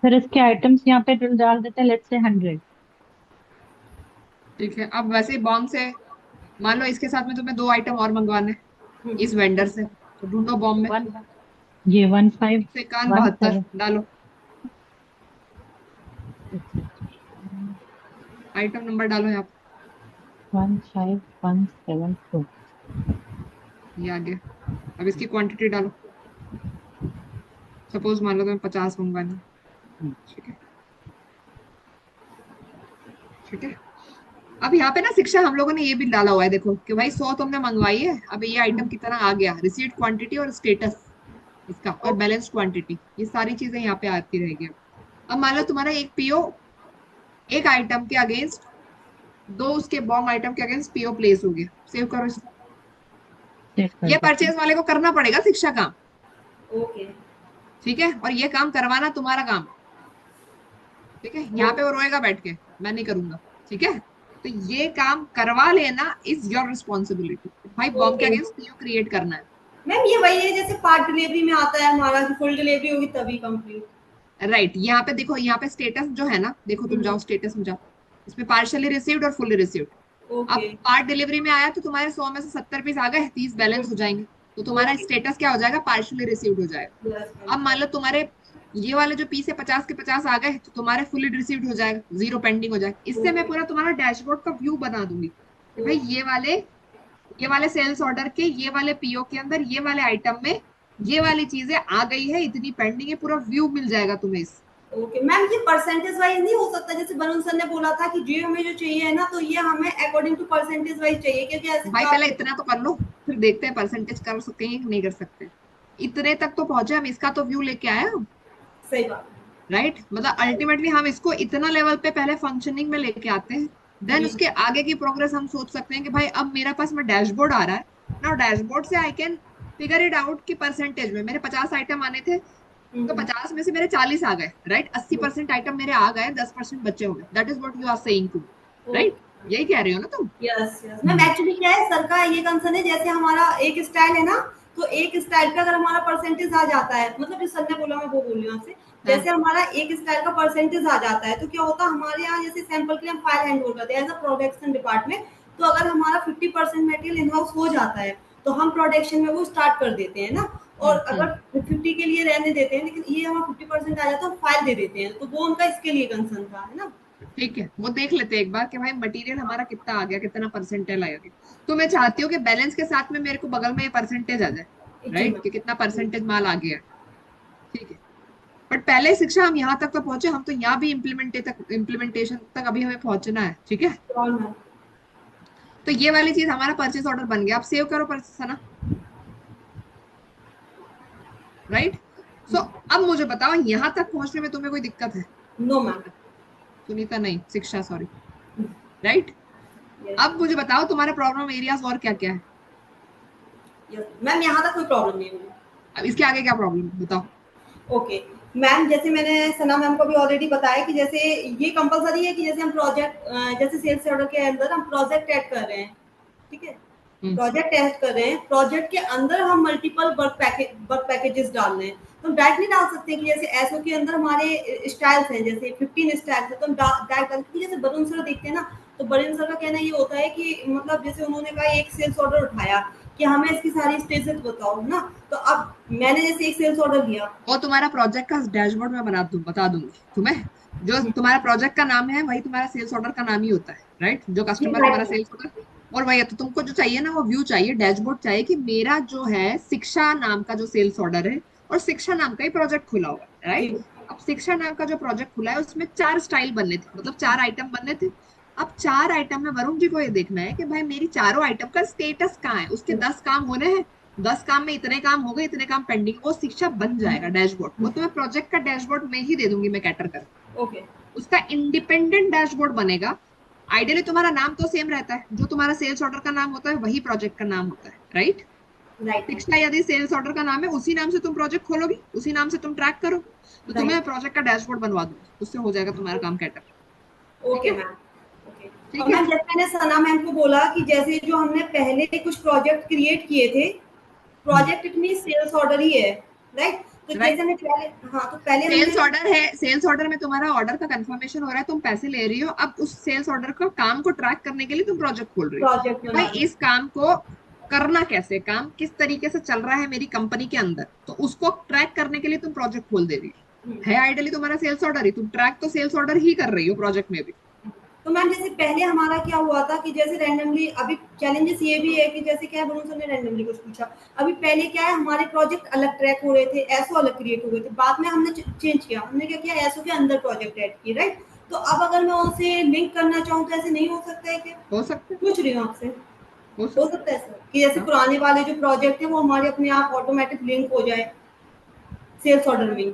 फिर इसके आइटम्स यहाँ पे डाल देते हैं, लेट्स से 100। ठीक है, अब वैसे ही बॉम्ब से मान लो इसके साथ में तुम्हें 2 आइटम और मंगवाने हैं इस वेंडर से, तो ढूंढो बॉम्ब में। वन, ये 15, एक से कान 72 17। डालो, आइटम नंबर डालो यहाँ 15172। पे, ये आ गया। अब इसकी क्वांटिटी डालो, सपोज मान लो तुम्हें 50 मंगवानी है। ठीक है, ठीक है। अब यहाँ पे ना शिक्षा हम लोगों ने ये भी डाला हुआ है, देखो कि भाई 100 तुमने मंगवाई है, अब ये आइटम कितना आ गया, रिसीट क्वांटिटी और स्टेटस इसका और बैलेंस क्वांटिटी, ये सारी चीजें यहाँ पे आती रहेगी। अब मान लो तुम्हारा एक पीओ एक आइटम के अगेंस्ट, दो उसके बॉम्ब आइटम के अगेंस्ट पीओ प्लेस हो गया, सेव करो इसको। चेक कर ये देते हैं। परचेज वाले को करना पड़ेगा शिक्षा काम, ओके। ठीक है, और ये काम करवाना तुम्हारा काम है, ठीक है। यहाँ पे वो रोएगा बैठ के, मैं नहीं करूंगा, ठीक है। तो ये काम करवा लेना इज योर रिस्पॉन्सिबिलिटी, भाई बॉम्ब के ओके अगेंस्ट पीओ क्रिएट करना है। मैम, ये वही है जैसे पार्ट डिलीवरी में आता है हमारा कि फुल डिलीवरी होगी तभी कंप्लीट। राइट, यहाँ पे देखो, यहाँ पे स्टेटस जो है ना, देखो तुम जाओ स्टेटस में जाओ, इसमें पार्शियली रिसीव्ड और फुल्ली रिसीव्ड। अब ओके। पार्ट डिलीवरी में आया तो तुम्हारे 100 में से 70 पीस आ गए, 30 बैलेंस हो जाएंगे, तो तुम्हारा ओके। स्टेटस क्या हो जाएगा, पार्शियली रिसीव्ड हो जाएगा। यस अब मान मैम। लो तुम्हारे ये वाले जो पीस है 50 के 50 आ गए, तो तुम्हारे फुली रिसीव्ड हो जाएगा, जीरो पेंडिंग हो जाएगा। इससे मैं ओके। पूरा तुम्हारा डैशबोर्ड का व्यू बना दूंगी कि भाई ओके। ये वाले सेल्स ऑर्डर के ये वाले पीओ के अंदर ये वाले आइटम में ये वाली चीजें आ गई है, इतनी पेंडिंग है, पूरा व्यू मिल जाएगा तुम्हें इस। ओके मैम, ये परसेंटेज वाइज नहीं हो सकता जैसे वरुण सर ने बोला था कि जो हमें जो चाहिए है ना, तो ये हमें अकॉर्डिंग टू परसेंटेज वाइज चाहिए, क्योंकि ऐसे भाई पहले काफी। इतना तो कर लो, फिर देखते हैं परसेंटेज कर सकते हैं कि नहीं कर सकते। इतने तक तो पहुंचे, हम इसका तो व्यू लेके आए हम, सही बात राइट। मतलब अल्टीमेटली हम इसको इतना लेवल पे पहले फंक्शनिंग में लेके आते हैं, है देन जी। उसके आगे की प्रोग्रेस हम सोच सकते हैं कि भाई अब मेरे पास में डैशबोर्ड आ रहा है ना, डैशबोर्ड से I can figure it out कि परसेंटेज में मेरे 50 आइटम आने थे, तो 50 में से मेरे 40 आ गए, राइट। 80% आइटम मेरे आ गए, 10% बचे हुए, that is what you are saying to, right. Okay. यही कह रहे हो ना तुम। यस यस मैम, एक्चुअली क्या है सर का ये कंसर्न है, जैसे हमारा एक स्टाइल है ना, तो एक स्टाइल का अगर हमारा परसेंटेज आ जाता है, मतलब जो सर ने बोला मैं वो बोल रही हूँ आपसे। हाँ, जैसे हमारा एक स्टाइल का परसेंटेज आ जाता है तो क्या होता है हमारे यहाँ, जैसे सैंपल के लिए हम फाइल हैंड ओवर करते हैं एज अ प्रोडक्शन डिपार्टमेंट। तो अगर हमारा 50% मटेरियल इन हाउस हो जाता है तो हम प्रोडक्शन में वो स्टार्ट कर देते हैं ना। और अगर 50 के लिए रहने देते हैं, लेकिन ये हमारा 50% आ जाता है, हम फाइल दे देते हैं, तो वो उनका इसके लिए कंसर्न था, है ना। ठीक है, वो देख लेते हैं एक बार कि भाई मटेरियल हमारा कितना आ गया, कितना परसेंटेज आया गया। तो मैं चाहती हूँ कि बैलेंस के साथ में मेरे को बगल में ये परसेंटेज आ जाए, जी राइट, मैम। कि कितना परसेंटेज माल आ गया है। ठीक है, बट पहले शिक्षा हम यहाँ तक तो पहुंचे, हम तो यहाँ भी इम्प्लीमेंटेशन तक अभी हमें पहुंचना है, ठीक है। और मैम। तो ये वाली चीज हमारा परचेस ऑर्डर बन गया, आप सेव करो परचेस, है ना, राइट। सो अब मुझे बताओ यहाँ तक पहुंचने में तुम्हें कोई दिक्कत है? No ma'am. सुनीता नहीं, शिक्षा, सॉरी, राइट। यस अब मुझे बताओ तुम्हारे प्रॉब्लम एरियाज और क्या क्या है? यस मैम, यहाँ तक कोई प्रॉब्लम नहीं है मुझे। अब इसके आगे क्या प्रॉब्लम है बताओ। ओके मैम, जैसे मैंने सना मैम को भी ऑलरेडी बताया कि जैसे ये कंपलसरी है कि जैसे हम प्रोजेक्ट, जैसे सेल्स ऑर्डर के अंदर हम प्रोजेक्ट ऐड कर रहे हैं, ठीक है। हम्म, प्रोजेक्ट ऐड कर रहे हैं, प्रोजेक्ट के अंदर हम मल्टीपल वर्क पैकेजेस डाल रहे हैं, तो हम डायरेक्ट नहीं डाल सकते कि जैसे एसओ के अंदर हमारे स्टाइल्स हैं, जैसे 15 स्टाइल्स है, तो हम डायरेक्ट डाल, क्योंकि जैसे वरुण सर देखते हैं ना, तो वरुण सर का कहना ये होता है कि मतलब जैसे उन्होंने कहा एक सेल्स ऑर्डर उठाया कि हमें इसकी सारी स्टेजेस बताओ, है ना। तो अब मैंने जैसे एक सेल्स ऑर्डर दिया। और तुम्हारा प्रोजेक्ट का डैशबोर्ड मैं बता दूंगी तुम्हें, जो तुम्हारा प्रोजेक्ट का नाम है वही तुम्हारा सेल्स ऑर्डर का नाम ही होता है, राइट। जो जी कस्टमर तुम्हारा राइट। सेल्स ऑर्डर, और वही है, तो तुमको जो चाहिए ना वो व्यू चाहिए, डैशबोर्ड चाहिए कि मेरा जो है शिक्षा नाम का जो सेल्स ऑर्डर है और शिक्षा नाम का ही प्रोजेक्ट खुला हुआ है, जी। राइट। अब शिक्षा नाम का जो प्रोजेक्ट खुला है उसमें 4 स्टाइल बनने थे, मतलब 4 आइटम बनने थे। अब 4 आइटम में वरुण जी को ये देखना है कि भाई मेरी चारों आइटम का स्टेटस कहाँ है, उसके 10 काम होने हैं, 10 काम में इतने काम हो गए, इतने काम पेंडिंग, वो शिक्षा बन जाएगा डैशबोर्ड, वो तुम्हें प्रोजेक्ट का डैशबोर्ड में ही दे दूंगी मैं कैटर कर, ओके। उसका इंडिपेंडेंट डैशबोर्ड बनेगा। आइडियली तुम्हारा नाम तो सेम रहता है, जो तुम्हारा सेल्स ऑर्डर का नाम होता है वही प्रोजेक्ट का नाम होता है, राइट। Right ma'am. शिक्षा यदि सेल्स ऑर्डर का नाम है, उसी नाम से तुम प्रोजेक्ट खोलोगी, उसी नाम से तुम ट्रैक करोगे, तो तुम्हें राइट। प्रोजेक्ट का डैशबोर्ड बनवा दूंगी, उससे हो जाएगा तुम्हारा काम कैटर। ठीक ओके है, मैम। ओके। ठीक और है। मैम जैसे मैंने सना मैम को बोला कि जैसे जो हमने पहले कुछ प्रोजेक्ट क्रिएट किए थे, hmm, project it mean sales order ही है, राइट। तो राइट। जैसे हमने पहले, हाँ तो पहले सेल्स हमने, ऑर्डर है, सेल्स ऑर्डर में तुम्हारा ऑर्डर का कंफर्मेशन हो रहा है, तुम पैसे ले रही हो, अब उस सेल्स ऑर्डर का काम को ट्रैक करने के लिए तुम प्रोजेक्ट खोल रही हो प्रोजेक्ट कि भाई बना रहे इस काम को करना कैसे, काम किस तरीके से चल रहा है मेरी कंपनी के अंदर, तो उसको ट्रैक करने के लिए तुम प्रोजेक्ट खोल दे रही हैं। हो। है आइडियली तुम्हारा सेल्स ऑर्डर ही, तुम ट्रैक तो सेल्स ऑर्डर ही कर रही हो प्रोजेक्ट में भी। तो मैम जैसे पहले हमारा क्या हुआ था कि जैसे रैंडमली, अभी चैलेंजेस ये भी है कि जैसे क्या है, वरुण सर ने रैंडमली कुछ पूछा, अभी पहले क्या है, हमारे प्रोजेक्ट अलग ट्रैक हो रहे थे, एसओ अलग क्रिएट हो गए थे, बाद में हमने चेंज किया, हमने क्या किया, एसओ के अंदर प्रोजेक्ट ऐड किए, राइट। तो अब अगर मैं उसे लिंक करना चाहूँ तो ऐसे नहीं हो सकता है क्या? हो सकता है, पूछ रही हूँ आपसे। हो हो सकता सकता है सर कि जैसे है। हाँ पुराने वाले जो प्रोजेक्ट है वो हमारे अपने आप ऑटोमेटिक लिंक हो जाए सेल्स ऑर्डर में।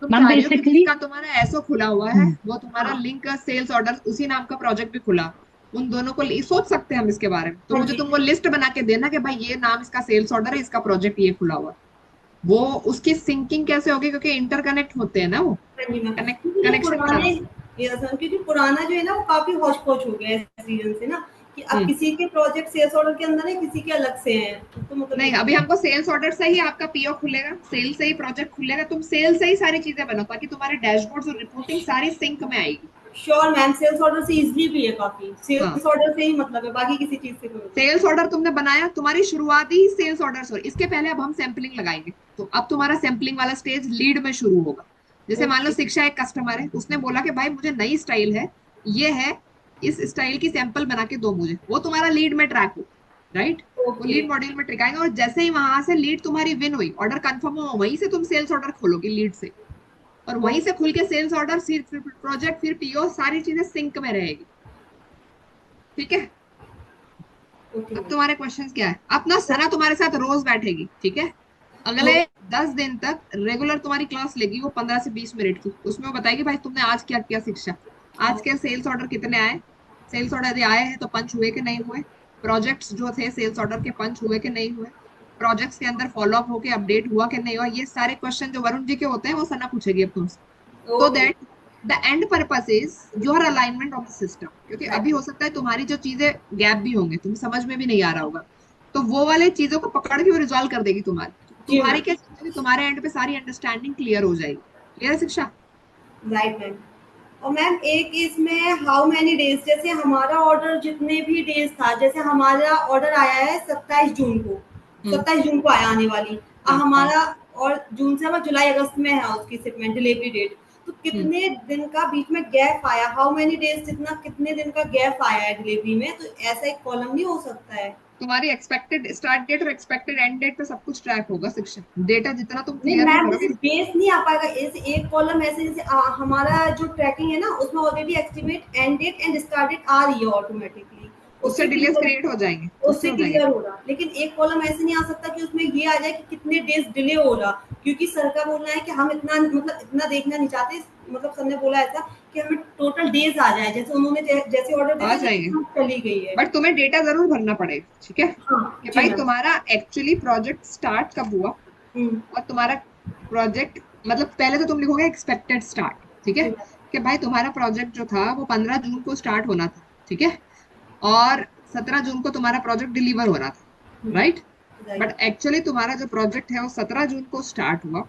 तुम मैम चाह रही हो कि बेसिकली जिसका तुम्हारा एसओ खुला हुआ है वो तुम्हारा हाँ लिंक सेल्स ऑर्डर उसी नाम का प्रोजेक्ट भी खुला, उन दोनों को सोच सकते हैं हम इसके बारे में, तो हाँ मुझे जी। तुम वो लिस्ट बना के देना कि भाई ये नाम इसका सेल्स ऑर्डर है, इसका प्रोजेक्ट ये खुला हुआ है। वो उसकी सिंकिंग कैसे होगी, क्योंकि इंटरकनेक्ट होते हैं ना वो, हाँ जी मैम, कनेक्ट क्योंकि जो कनेक्शन बना पुराने, होता यस मैम, क्योंकि पुराना जो है ना वो काफी हौच पौच हो गया है इस रीजन से ना, कि है। अब किसी के प्रोजेक्ट सेल्स ऑर्डर के अंदर है, किसी के अलग से हैं, तो मतलब ये नहीं, अभी हमको सेल्स ऑर्डर से ही आपका पीओ खुलेगा, सेल से ही प्रोजेक्ट खुलेगा, तुम सेल से ही सारी चीजें बनाओ ताकि तुम्हारे डैशबोर्ड्स और रिपोर्टिंग सारी सिंक में आएगी। श्योर मैम, सेल्स ऑर्डर से इजीली भी है, काफी हाँ, सेल्स ऑर्डर से ही मतलब है, बाकी किसी चीज से कोई मतलब सेल्स ऑर्डर तुमने बनाया, तुम्हारी शुरुआती ही सेल्स ऑर्डर से, इसके पहले अब हम सैंपलिंग लगाएंगे, तो अब तुम्हारा सैंपलिंग वाला स्टेज लीड में शुरू होगा। जैसे नहीं। मान लो ओके शिक्षा एक कस्टमर है, उसने बोला कि भाई मुझे नई स्टाइल है, ये है, इस स्टाइल की सैंपल बना के दो मुझे, वो तुम्हारा लीड में ट्रैक हो, राइट। वो ओके लीड मॉड्यूल में ट्रैक आएगा, और जैसे ही वहां से लीड तुम्हारी विन हुई, ऑर्डर कंफर्म हुआ, वहीं से तुम सेल्स ऑर्डर खोलोगे लीड से, और वहीं से खुल के सेल्स ऑर्डर, फिर प्रोजेक्ट, फिर पीओ, सारी चीजें सिंक में रहेगी। ठीक है। ओके अब मैम। तुम्हारे क्वेश्चंस क्या है, अपना सना तुम्हारे साथ रोज बैठेगी, ठीक है। अगले 10 दिन तक रेगुलर तुम्हारी क्लास लेगी, वो 15 से 20 मिनट की, उसमें वो बताएगी भाई तुमने आज क्या किया शिक्षा, आज के सेल्स ऑर्डर कितने आए, सेल्स ऑर्डर यदि आए हैं तो पंच हुए कि नहीं हुए, प्रोजेक्ट्स जो थे सेल्स ऑर्डर के पंच हुए कि नहीं हुए, प्रोजेक्ट्स के अंदर फॉलो अप होके अपडेट हुआ कि नहीं हुआ, ये सारे क्वेश्चन जो वरुण जी के होते हैं वो सना पूछेगी अब तुमसे, so okay. that the end purpose is your alignment of the system, क्योंकि अभी हो सकता है तुम्हारी जो चीजें गैप भी होंगे, तुम्हें समझ में भी नहीं आ रहा होगा, तो वो वाले चीजों को पकड़ के वो रिजॉल्व कर देगी तुम्हारी, जी तुम्हारी मैम। क्या चीजें होगी, तुम्हारे एंड पे सारी अंडरस्टैंडिंग क्लियर हो जाएगी। क्लियर है शिक्षा। Right ma'am. और मैम एक इसमें हाउ मैनी डेज, जैसे हमारा ऑर्डर जितने भी डेज था, जैसे हमारा ऑर्डर आया है 27 जून को, हम्म। 27 जून को आया आने वाली, हाँ हाँ। हमारा, और जून से हमारा जुलाई अगस्त में है उसकी शिपमेंट डिलीवरी डेट, तो हम्म। कितने दिन का बीच में गैप आया, हाउ मैनी डेज, जितना कितने दिन का गैप आया है डिलीवरी में, तो ऐसा एक कॉलम नहीं हो सकता है? तुम्हारी एक्सपेक्टेड स्टार्ट डेट और एक्सपेक्टेड एंड डेट पे सब कुछ ट्रैक होगा शिक्षा, डेटा जितना तुम नहीं क्लियर नहीं मैम, जैसे करोगे। बेस नहीं आ पाएगा, ऐसे एक कॉलम ऐसे, जैसे हमारा जो ट्रैकिंग है ना उसमें already estimate end date and start date आ रही है ऑटोमेटिकली, उससे उससे डिलेस क्लियर, क्रिएट हो जाएंगे, उससे उससे हो जाएंगे। क्लियर हो रहा, लेकिन एक कॉलम ऐसे नहीं आ सकता कि उसमें ये आ जाए कि कितने डेज डिले हो रहा, क्योंकि सर का बोलना है कि हम इतना मतलब इतना देखना नहीं चाहते, मतलब सर ने बोला ऐसा कि हमें टोटल डेज आ जाए, जैसे उन्होंने जैसे ऑर्डर आ देते जाएंगे, जैसे चली गई है। बट तुम्हें डेटा जरूर भरना पड़ेगा, ठीक है, हाँ कि जी भाई मैम। तुम्हारा एक्चुअली प्रोजेक्ट स्टार्ट कब हुआ, हम्म। और तुम्हारा प्रोजेक्ट, मतलब पहले तो तुम लिखोगे एक्सपेक्टेड स्टार्ट, ठीक है, जी मैम। कि भाई तुम्हारा प्रोजेक्ट जो था वो 15 जून को स्टार्ट होना था, ठीक है, और 17 जून को तुम्हारा प्रोजेक्ट डिलीवर होना था, राइट। राइट। बट एक्चुअली तुम्हारा जो प्रोजेक्ट है वो 17 जून को स्टार्ट हुआ,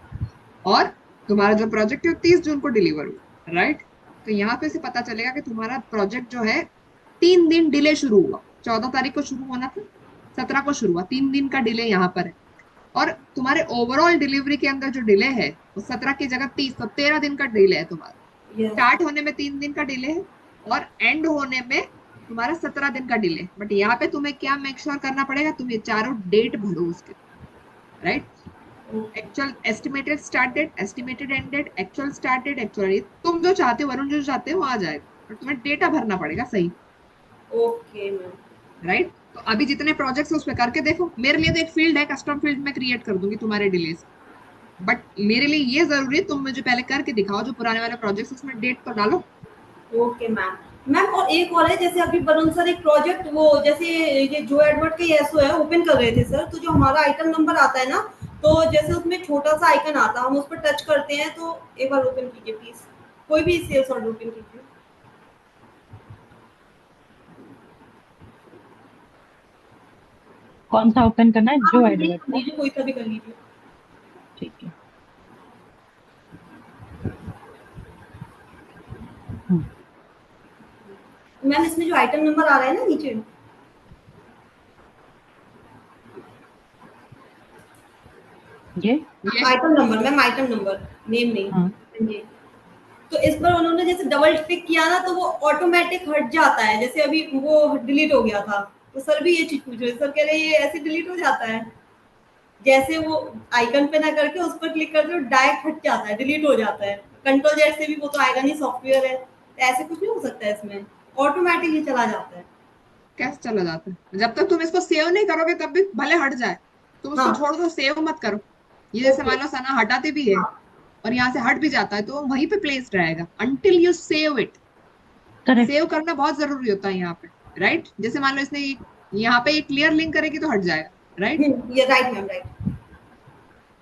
और तुम्हारा जो प्रोजेक्ट है वो 30 जून को डिलीवर हुआ, राइट। तो यहाँ पे से पता चलेगा कि तुम्हारा प्रोजेक्ट जो है 3 दिन डिले शुरू हुआ, 14 तारीख को शुरू होना था, 17 को शुरू हुआ, 3 दिन का डिले यहाँ पर है, और तुम्हारे ओवरऑल डिलीवरी के अंदर जो डिले है वो 17 की जगह 30, तो 13 दिन का डिले है तुम्हारा, यस। स्टार्ट होने में 3 दिन का डिले है, और एंड होने में तुम्हारा 17 दिन का डिले है, बट यहाँ पे तुम्हें क्या मेक श्योर करना पड़ेगा, तुम ये चारों डेट भरो उसके, right. Actual estimated start date, estimated end date, actual start date, actual, तुम जो चाहते हो, वरुण जो चाहते हो वो आ जाएगा, बट तुम्हें डेटा भरना पड़ेगा सही, ओके मैम। राइट। तो अभी जितने प्रोजेक्ट्स उस पे करके देखो, मेरे लिए तो एक फील्ड है, कस्टम फील्ड में क्रिएट कर दूंगी तुम्हारे डिलेस, बट मेरे लिए ये जरूरी है तुम मुझे पहले करके दिखाओ जो पुराने वाले प्रोजेक्ट्स, उसमें डेट तो डालो। Okay ma'am. मैम और एक और है, जैसे अभी वरुण सर एक प्रोजेक्ट वो जैसे ये जो एडवर्ट के एसओ है ओपन कर रहे थे सर, तो जो हमारा आइटम नंबर आता है ना, तो जैसे उसमें छोटा सा आइकन आता है, हम उस पर टच करते हैं, तो एक बार ओपन कीजिए प्लीज, कोई भी सेल्स ऑर्डर ओपन कीजिए। कौन सा ओपन करना है, आप जो ये एडवर्ड कर का? लीजिए, कोई सा भी कर लीजिए। ठीक है। हम्म, मैम इसमें जो आइटम नंबर आ रहा है ना नीचे, ये ये item number ma'am, item number, name नहीं। हाँ ये तो इस पर उन्होंने जैसे डबल क्लिक किया ना तो वो ऑटोमेटिक हट जाता है, जैसे अभी वो डिलीट हो गया था। तो सर भी ये चीज पूछ रहे, सर कह रहे ये ऐसे डिलीट हो जाता है, जैसे वो आइकन पे ना करके उस पर क्लिक करते हो डायरेक्ट हट जाता है, डिलीट हो जाता है। कंट्रोल जेड से भी वो तो आएगा नहीं, सॉफ्टवेयर है, तो ऐसे कुछ नहीं हो सकता है इसमें, ऑटोमेटिक ही चला जाता है। कैसे चला जाता है? जब तक तुम इसको सेव नहीं करोगे तब भी भले हट जाए, तुम उसको हाँ, छोड़ दो, सेव मत करो। ये जैसे ओके, मान लो सना हटाते भी है हाँ, और यहाँ से हट भी जाता है तो वो वहीं पे प्लेस्ड रहेगा until you save it. Correct. Save करना बहुत जरूरी होता है यहाँ पे, राइट? जैसे मान लो इसने यहाँ पे एक क्लियर लिंक करेगी तो हट जाएगा, राइट? ये राइट मैम, राइट।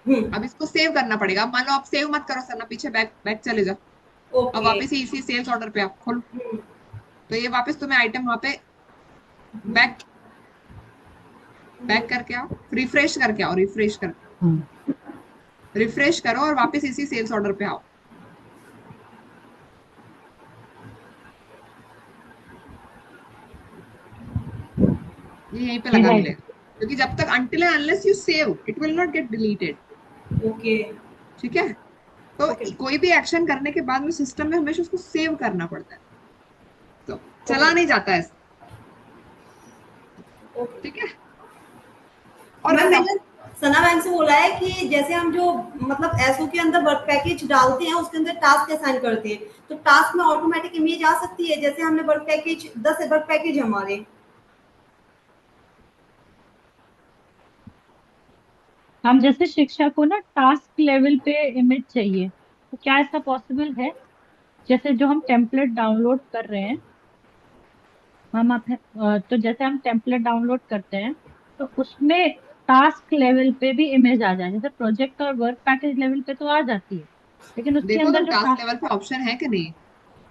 हम्म, अब इसको सेव करना पड़ेगा। अब मान लो आप सेव मत करो सना, पीछे बैक बैक चले जाओ। अब ओके, वापस ही इसी सेल्स ऑर्डर पे आप खोलो, हम्म, तो ये वापस तुम्हें आइटम वहां पे बैक बैक करके आओ, रिफ्रेश करके आओ, रिफ्रेश कर हम्म, रिफ्रेश करो और वापस इसी सेल्स ऑर्डर पे आओ। ये यहीं पे ये लगा राइट। मिलेगा, क्योंकि जब तक until and unless you save it will not get deleted। Okay, ठीक है? तो ओके, कोई भी एक्शन करने के बाद में सिस्टम में हमेशा उसको सेव करना पड़ता है, तो ओके, चला नहीं जाता है। ओके। ठीक है? और मैम बताओ। मैंने सना मैम से बोला है कि जैसे हम जो मतलब एसओ के अंदर वर्क पैकेज डालते हैं उसके अंदर टास्क असाइन करते हैं, तो टास्क में ऑटोमेटिक इमेज आ सकती है, जैसे हमने वर्क पैकेज 10 वर्क पैकेज हमारे। हम जैसे शिक्षा को ना टास्क लेवल पे इमेज चाहिए, तो क्या ऐसा पॉसिबल है? जैसे जो हम टेम्पलेट डाउनलोड कर रहे हैं, हम अपने तो जैसे हम टेम्पलेट डाउनलोड करते हैं तो उसमें टास्क लेवल पे भी इमेज आ जाए, जैसे प्रोजेक्ट और वर्क पैकेज लेवल पे तो आ जाती है, लेकिन उसके देखो अंदर तुम जो टास्क टास्क, लेवल पे ऑप्शन है कि नहीं।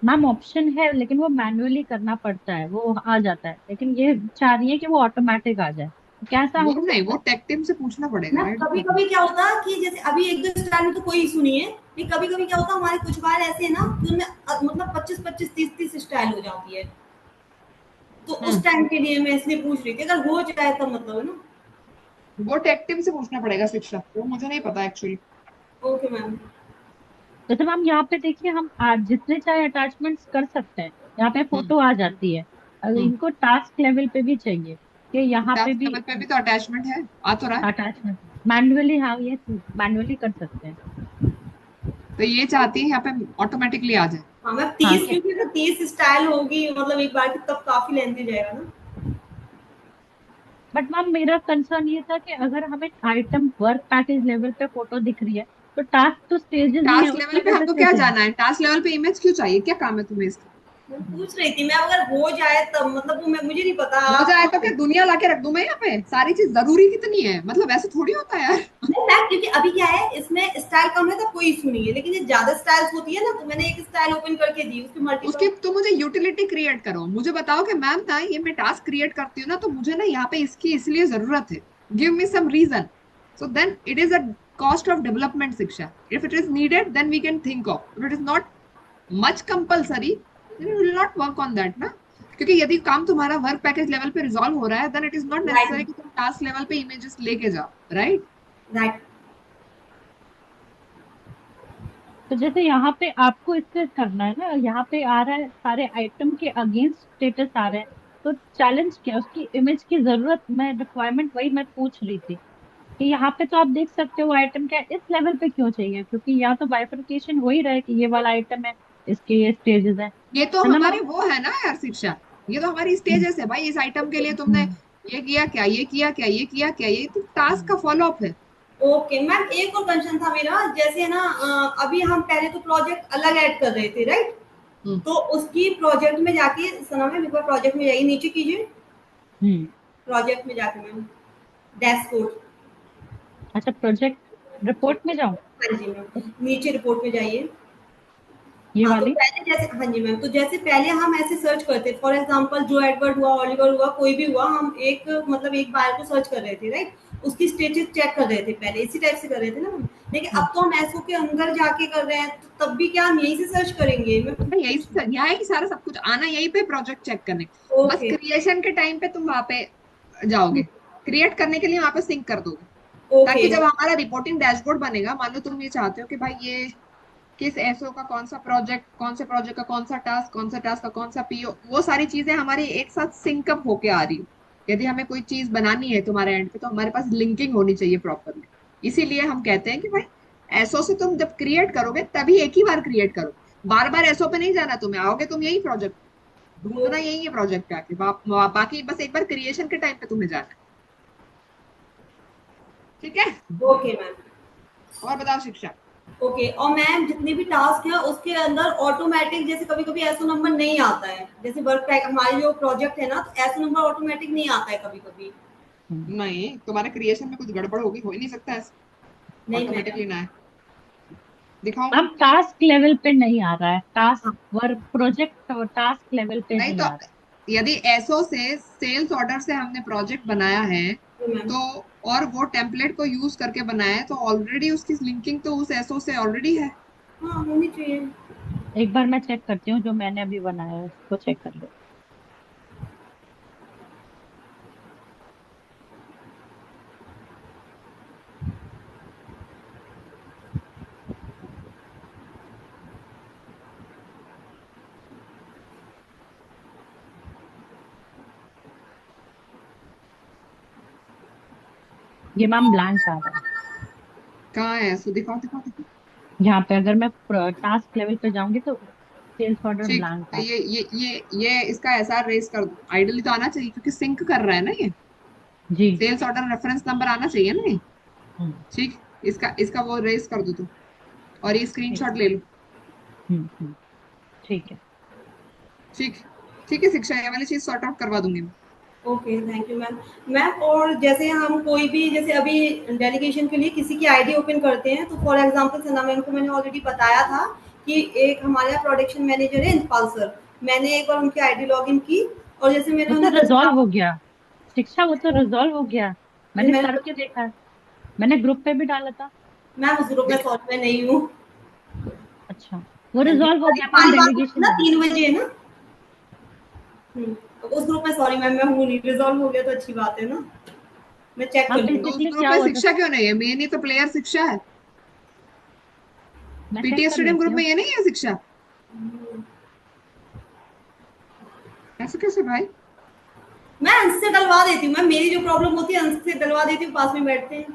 मैम ऑप्शन है लेकिन वो मैन्युअली करना पड़ता है, वो आ जाता है, लेकिन ये चाह रही है कि वो ऑटोमेटिक आ जाए, तो क्या ऐसा वो हो नहीं, सकता वो है? टेक टीम से पूछना पड़ेगा, मैम राइट? कभी कभी क्या होता है कि जैसे अभी एक दो स्टाइल में तो कोई इशू नहीं है, लेकिन कभी कभी क्या होता है हमारे कुछ बार ऐसे है ना कि उनमें मतलब 25-25 30-30 स्टाइल हो जाती है, तो उस हम्म, टाइम के लिए मैं इसलिए पूछ रही थी, अगर हो जाए तब मतलब है ना। वो टेक टीम से पूछना पड़ेगा शिक्षा, वो मुझे नहीं पता एक्चुअली। ओके मैम, जैसे मैम यहाँ पे देखिए, हम आज जितने चाहे अटैचमेंट्स कर सकते हैं, यहाँ पे हम्म, फोटो आ जाती है। अगर हम्म। इनको टास्क लेवल पे भी चाहिए कि यहाँ पे टास्क भी लेवल पे भी तो अटैचमेंट है, आ तो रहा है। अटैचमेंट मैन्युअली, हाँ ये मैन्युअली कर सकते हैं। तो ये चाहती है यहाँ पे ऑटोमेटिकली आ जाए। हाँ मैम हाँ 30, क्या, क्योंकि अगर 30 स्टाइल होगी मतलब एक बार की तब काफी लेंथी जाएगा ना। बट मैम मेरा कंसर्न ये था कि अगर हमें आइटम वर्क पैकेज लेवल पे फोटो दिख रही है, तो टास्क तो स्टेजेस ही है, टास्क उस लेवल पे लेवल पे हमको क्या कैसे है? जाना है? टास्क लेवल पे इमेज क्यों चाहिए? क्या काम है तुम्हें इसका? मैं पूछ रही थी मैम, अगर हो जाए तब मतलब वो मैं मुझे नहीं पता हो आप जाए तो क्या दुनिया लाके रख दूं मैं यहाँ पे? सारी चीज जरूरी कितनी है, मतलब ऐसे थोड़ी होता है यार। नहीं मैम, क्योंकि अभी क्या है इसमें स्टाइल कम है तो कोई इशू नहीं है, लेकिन ये ज्यादा स्टाइल्स होती है ना तो मैंने एक स्टाइल ओपन करके दी उसके उसकी मल्टीपल। तो मुझे यूटिलिटी क्रिएट करो, मुझे बताओ कि मैम ना ये मैं टास्क क्रिएट करती हूँ ना तो मुझे ना यहाँ पे इसकी इसलिए जरूरत है, give me some reason, so then it is a cost of development शिक्षा। If it is needed then we can think of, if it is not much compulsory then we will not work on that ना। क्योंकि यदि काम तुम्हारा work package level पे resolve हो रहा है then it is not necessary right, कि तुम टास्क लेवल पे इमेजेस लेके जाओ, राइट? राइट। तो जैसे यहाँ पे आपको इससे करना है ना, यहाँ पे आ रहा है सारे आइटम के अगेंस्ट स्टेटस आ रहे हैं, तो चैलेंज क्या है? उसकी इमेज की जरूरत, मैं रिक्वायरमेंट वही मैं पूछ रही थी कि यहाँ पे तो आप देख सकते हो आइटम क्या है, इस लेवल पे क्यों चाहिए? क्योंकि यहाँ तो बाइफरकेशन हो ही रहा है कि ये वाला आइटम है, इसके ये स्टेजेस ये तो है ना हमारी मैम? वो है ना यार शिक्षा, ये तो हमारी हम्म, स्टेजेस है भाई। इस आइटम के लिए तुमने हम्म, ये किया क्या, ये किया क्या, ये किया क्या, ये तो टास्क का फॉलो अप है। ओके मैम, एक और कंसर्न था मेरा, जैसे ना अभी हम पहले तो प्रोजेक्ट अलग ऐड कर रहे थे, राइट? हम्म, तो उसकी प्रोजेक्ट में जाके सना मैम एक बार प्रोजेक्ट में जाइए, नीचे कीजिए, हम्म। प्रोजेक्ट में जाके मैम, डैशबोर्ड। अच्छा, प्रोजेक्ट रिपोर्ट में जाऊँ? हाँ जी मैम, नीचे रिपोर्ट में जाइए। ये हाँ, तो वाली? पहले जैसे हाँ जी मैम, तो जैसे पहले हम ऐसे सर्च करते, फॉर एग्जांपल जो एडवर्ड हुआ, ओलिवर हुआ, कोई भी हुआ, हम एक मतलब एक बार को सर्च कर रहे थे, राइट? उसकी स्टेटस चेक कर रहे थे, पहले इसी टाइप से कर रहे थे ना हम। लेकिन अब तो हम एसओ के अंदर जाके कर रहे हैं, तो तब भी क्या हम यहीं से सर्च करेंगे? भाई यही यहाँ ही सारा सब कुछ आना, यहीं पे प्रोजेक्ट चेक करने। बस ओके, क्रिएशन के टाइम पे तुम वहां पे जाओगे, क्रिएट करने के लिए वहां पे सिंक कर दोगे, ओके, ताकि जब हमारा रिपोर्टिंग डैशबोर्ड बनेगा, मान लो तुम ये चाहते हो कि भाई ये किस एसओ का कौन सा प्रोजेक्ट, कौन से प्रोजेक्ट का कौन सा टास्क, कौन सा टास्क का कौन सा पीओ, वो सारी चीजें हमारी एक साथ सिंकअप होके आ रही हो। यदि हमें कोई चीज बनानी है तुम्हारे एंड पे, तो हमारे पास लिंकिंग होनी चाहिए प्रॉपरली। इसीलिए हम कहते हैं कि भाई एसओ से तुम जब क्रिएट करोगे तभी एक ही बार क्रिएट करो, बार बार एसओ पे नहीं जाना। तुम्हें आओगे तुम यही प्रोजेक्ट ढूंढना, ओके, यही है प्रोजेक्ट पे आके, बाकी बस एक बार क्रिएशन के टाइम पे तुम्हें जाना है। ठीक है, ओके मैम। और बताओ शिक्षा। ओके, और मैम जितने भी टास्क हैं उसके अंदर ऑटोमेटिक, जैसे कभी कभी एसओ नंबर नहीं आता है, जैसे वर्क पैक हमारे जो प्रोजेक्ट है ना, तो एसओ नंबर ऑटोमेटिक नहीं आता है कभी कभी। नहीं, तुम्हारे क्रिएशन में कुछ गड़बड़ होगी, हो ही नहीं सकता ऐसा नहीं मैडम। ऑटोमेटिकली ना है। दिखाओ। अब टास्क लेवल पे नहीं आ रहा है, टास्क हाँ, वर्क प्रोजेक्ट और टास्क लेवल पे नहीं नहीं तो आ रहा यदि एसओ से सेल्स ऑर्डर से हमने प्रोजेक्ट बनाया है, तो मैम। तो और वो टेम्पलेट को यूज करके बनाया है, तो ऑलरेडी उसकी लिंकिंग तो उस एसओ से ऑलरेडी है। हाँ, होनी चाहिए। है। एक बार मैं चेक करती हूँ, जो मैंने अभी बनाया है उसको चेक कर लो। ये मैम ब्लैंक आ रहा है। कहाँ है एसओ? दिखाओ दिखाओ दिखाओ। यहाँ पे अगर मैं टास्क लेवल पे जाऊंगी तो सेल्स ऑर्डर ठीक, ब्लैंक तो आ रहा ये इसका एसआर रेस कर दो। आइडली तो आना चाहिए क्योंकि सिंक कर रहा है ना ये। है जी। सेल्स ऑर्डर रेफरेंस नंबर आना चाहिए ना ये। हम्म। ठीक, इसका इसका वो रेस कर दो तुम, और ये ठीक स्क्रीनशॉट है। ले लो। हम्म। ठीक है। ठीक, ठीक है शिक्षा, ये वाली चीज सॉर्ट आउट करवा दूंगी मैं। Okay, thank you ma'am. Ma'am, और जैसे हम कोई भी, जैसे अभी डेलीगेशन के लिए किसी की आईडी ओपन करते हैं, तो फॉर एग्जांपल सना मैम को मैंने ऑलरेडी बताया था कि एक हमारे यहाँ प्रोडक्शन मैनेजर है इंदपाल सर, मैंने एक बार उनकी आईडी लॉगिन की, और जैसे मैंने वो तो उन्हें रिजॉल्व दस्तावेज, हो गया। शिक्षा, वो तो रिजॉल्व हो गया। जी मैंने मैंने, करके देखा है। मैंने ग्रुप पे भी डाला था। मैम उस ग्रुप में दिख- सॉरी मैं नहीं हूँ। अच्छा, वो हाँ जी, रिजॉल्व हो कल गया मैम, हमारी बात हुई थी डेलीगेशन ना हो गया। 3 बजे है ना। तो उस ग्रुप में सॉरी मैम मैं हूँ नहीं, रिजॉल्व हो गया तो अच्छी बात है ना, मैं चेक कर मैम लूंगी। तो उस बेसिकली ग्रुप क्या में हुआ था, शिक्षा क्यों नहीं है? मेन ही तो प्लेयर शिक्षा है। मैं चेक पीटीएस कर स्टेडियम लेती ग्रुप में हूँ। ये नहीं है शिक्षा? ऐसे कैसे भाई? मैं अंश से डलवा देती हूँ मैम, मेरी जो प्रॉब्लम होती है अंश से डलवा देती हूँ, पास में बैठते हैं।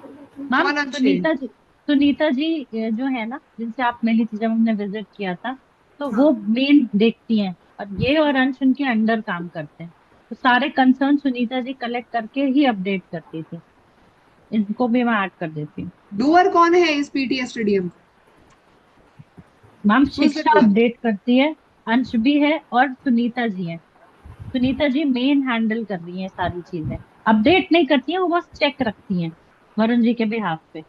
मैम कौन अंश है? सुनीता जी जो है ना, जिनसे आप मिली थी जब हमने विजिट किया था, तो हाँ, वो मेन देखती हैं, और ये और अंश उनके अंडर काम करते हैं। तो सारे कंसर्न सुनीता जी कलेक्ट करके ही अपडेट करती थी। इनको भी मैं ऐड कर देती हूँ। डूअर कौन है इस पीटीएस स्टेडियम का? मैम हु इज द शिक्षा डूअर? अपडेट करती है, अंश भी है और सुनीता जी है। सुनीता जी मेन हैंडल कर रही हैं सारी चीजें। अपडेट नहीं करती हैं, वो बस चेक रखती हैं वरुण जी के बिहाफ पे।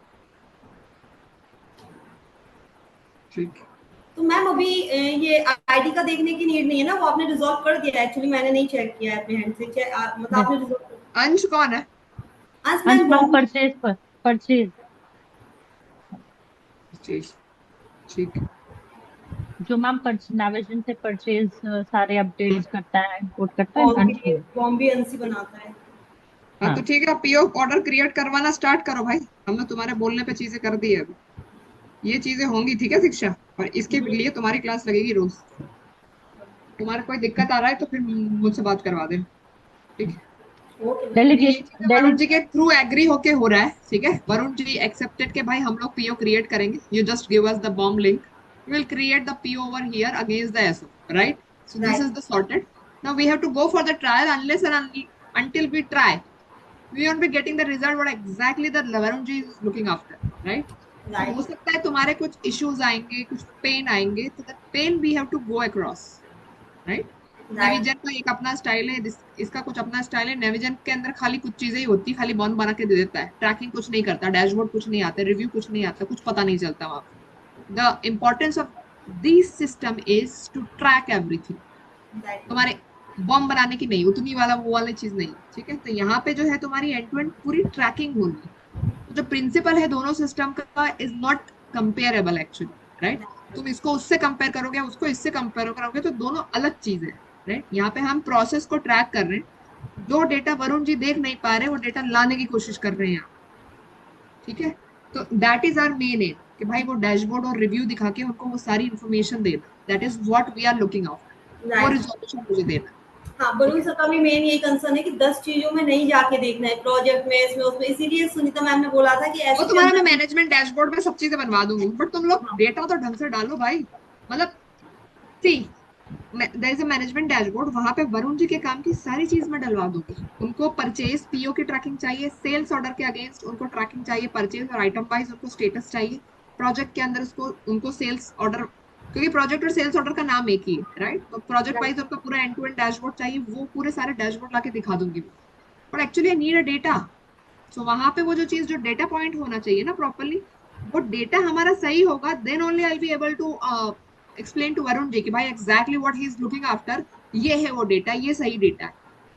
ठीक। तो मैम अभी ये आईडी का देखने की नीड नहीं है ना, वो आपने रिजॉल्व कर दिया है, एक्चुअली मैंने नहीं चेक किया है अपने हैंड से, मतलब बस आपने रिजॉल्व। अंश कौन है? आज अंश मैम मैम बॉम्ब। परचेज पर, परचेज, ठीक, ठीक। जो मैम नाविजन से परचेज सारे अपडेट्स करता है, इंपोर्ट करता है, बॉम्ब अंश भी ही है। बॉम्ब भी अंशी बनाता है। हाँ तो हाँ। ठीक है, पीओ ऑर्डर क्रिएट करवाना स्टार्ट करो भाई। हमने तुम्हारे बोलने पे चीजें कर दी है अभी। ये चीजें होंगी, ठीक है शिक्षा, और इसके लिए तुम्हारी क्लास लगेगी रोज। तुम्हारा कोई दिक्कत आ रहा है तो फिर मुझसे बात करवा दे। ठीक है, ओके मैम। क्योंकि ये चीजें डेलीगेशन वरुण डेली जी के थ्रू एग्री होके हो रहा है। ठीक है, वरुण जी एक्सेप्टेड के भाई हम लोग पीओ क्रिएट करेंगे, you just give us the BOM link, we will create the PO over here against the SO, right? So this right, is the sorted. Now we have to go for the trial, unless and until we try we won't be getting the result what exactly the Varun ji is looking after, right? तो हो right, सकता है तुम्हारे कुछ issues आएंगे, कुछ pain आएंगे, तो that pain we have to go across, right? Right, Navision का एक अपना स्टाइल है, इसका कुछ अपना स्टाइल है। नेविजन के अंदर खाली कुछ चीजें ही होती है, खाली बॉन्ड बना के दे देता है, ट्रैकिंग कुछ नहीं करता, डैशबोर्ड कुछ नहीं आता, रिव्यू कुछ नहीं आता, कुछ पता नहीं चलता वहां पे। The importance of this system is to track everything. Right, तुम्हारे बॉम्ब बनाने की नहीं, उतनी वाला वो वाली चीज नहीं, ठीक है? तो यहाँ पे जो है तुम्हारी एंड टू एंड पूरी ट्रैकिंग होगी। जो प्रिंसिपल है दोनों सिस्टम का is not comparable actually, right. तुम इसको उससे कंपेयर करोगे, उसको इससे कंपेयर करोगे, तो दोनों अलग चीजें हैं, राइट। यहाँ पे हम प्रोसेस को ट्रैक कर रहे हैं, जो डेटा वरुण जी देख नहीं पा रहे वो डेटा लाने की कोशिश कर रहे हैं यहाँ, ठीक है। तो that is our main aim कि भाई वो डैशबोर्ड और रिव्यू दिखा के उनको वो सारी इन्फॉर्मेशन देना, that is what we are looking after, वो राइट। रिजोल्यूशन मुझे देना, हाँ, ठीक वरुण है। सर का भी मेन यही कंसर्न है कि 10 चीजों में नहीं जाके देखना है प्रोजेक्ट में, इसमें उसमें, इसीलिए सुनीता मैम ने बोला था कि वो ऐसे के तुम्हारा मैं अंदर। मैनेजमेंट डैशबोर्ड में सब चीजें बनवा दूंगी, बट तुम लोग हाँ, डेटा तो ढंग से डालो भाई। मतलब see there is a management dashboard, वहां पे वरुण जी के काम की सारी चीज मैं डलवा दूंगी। उनको परचेज पीओ की ट्रैकिंग चाहिए, सेल्स ऑर्डर के अगेंस्ट उनको ट्रैकिंग चाहिए, परचेज और आइटम वाइज उनको स्टेटस चाहिए, प्रोजेक्ट के अंदर उसको उनको सेल्स ऑर्डर, क्योंकि प्रोजेक्ट और सेल्स ऑर्डर का नाम एक ही है, राइट। तो प्रोजेक्ट राइट। वाइज उनका पूरा एंड टू एंड डैशबोर्ड चाहिए, वो पूरे सारे डैशबोर्ड लाके दिखा दूंगी। But actually I need a data, so वहां पे वो जो चीज जो डेटा पॉइंट होना चाहिए ना प्रॉपरली, वो डेटा हमारा सही होगा, then only I be able to explain to Varun ji कि भाई exactly what he is looking after, ये है वो डेटा, ये सही डेटा है।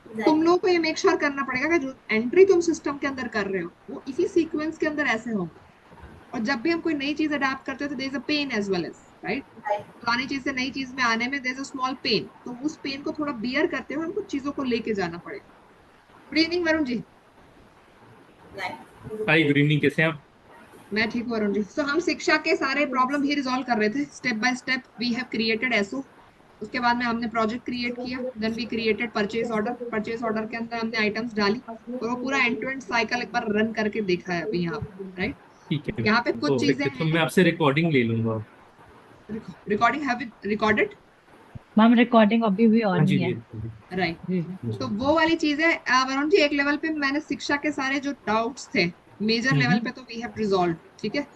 तुम राइट। लोगों को ये मेक श्योर करना पड़ेगा कि जो एंट्री तुम सिस्टम के अंदर कर रहे हो वो इसी सीक्वेंस के अंदर ऐसे होगा। और जब भी हम कोई नई चीज अडाप्ट करते हो तो there is a pain as well as, right. Right. पुरानी चीज से नई चीज में आने में there is a small pain, तो उस पेन को थोड़ा बियर करते हुए हमको चीजों को लेके जाना पड़ेगा। Good evening Varun ji. Right. हाय, गुड इवनिंग, कैसे हैं आप? मैं ठीक हूँ अरुण जी। सो हम शिक्षा के सारे प्रॉब्लम ही रिजॉल्व कर रहे थे, step by step we have created SO. उसके बाद में हमने प्रोजेक्ट क्रिएट किया, then we created purchase order, purchase order के अंदर हमने आइटम्स डाली, और वो पूरा एंड टू एंड साइकिल एक बार रन करके देखा है अभी यहाँ पे, राइट। ठीक है। यहाँ पे कुछ परफेक्ट चीजें है, तो मैं हैं, आपसे रिकॉर्डिंग ले लूंगा। Recording have recorded, ma'am recording अभी भी हाँ ऑन जी ही है। जी। राइट। जी। तो वो वाली चीजें वरुण जी एक लेवल पे मैंने शिक्षा के सारे जो डाउट्स थे मेजर लेवल हम्म। पे तो वी हैव रिजॉल्व, ठीक है।